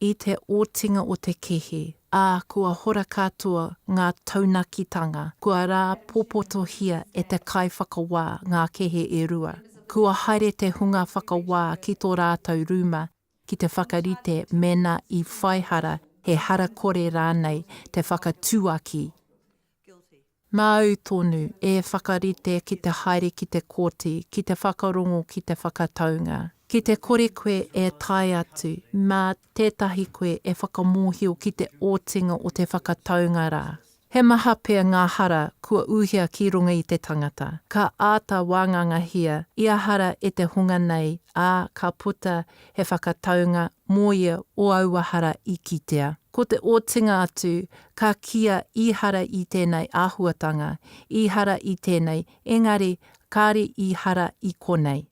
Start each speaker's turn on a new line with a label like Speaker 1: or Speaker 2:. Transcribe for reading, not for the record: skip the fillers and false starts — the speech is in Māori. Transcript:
Speaker 1: i te otinga o te kehe, kua hora katoa ngā taunakitanga, kua rā popotohia e te kai whakawā ngā kehe e rua. Kua haere te hunga whakawā ki tō rātou ruma, ki te whakarite mena i whaihara he hara kore rānei te whakatuaki. Māu tonu e whakarite ki te haere ki te kōti, ki te whakarongo ki te whakataunga. Ki te kore koe e tai atu, mā tētahi koe e whakamōhio ki te otinga o te whakataunga rā. He maha pea ngā hara kua uhia ki runga i te tangata. Ka āta wānganga hia, ia hara e te hunga nei, ka puta he whakataunga mō ia o auahara i kitea. Ko te otinga atu, ka kia i hara i tēnei āhuatanga, i hara i tēnei, engari kāre i hara i konei.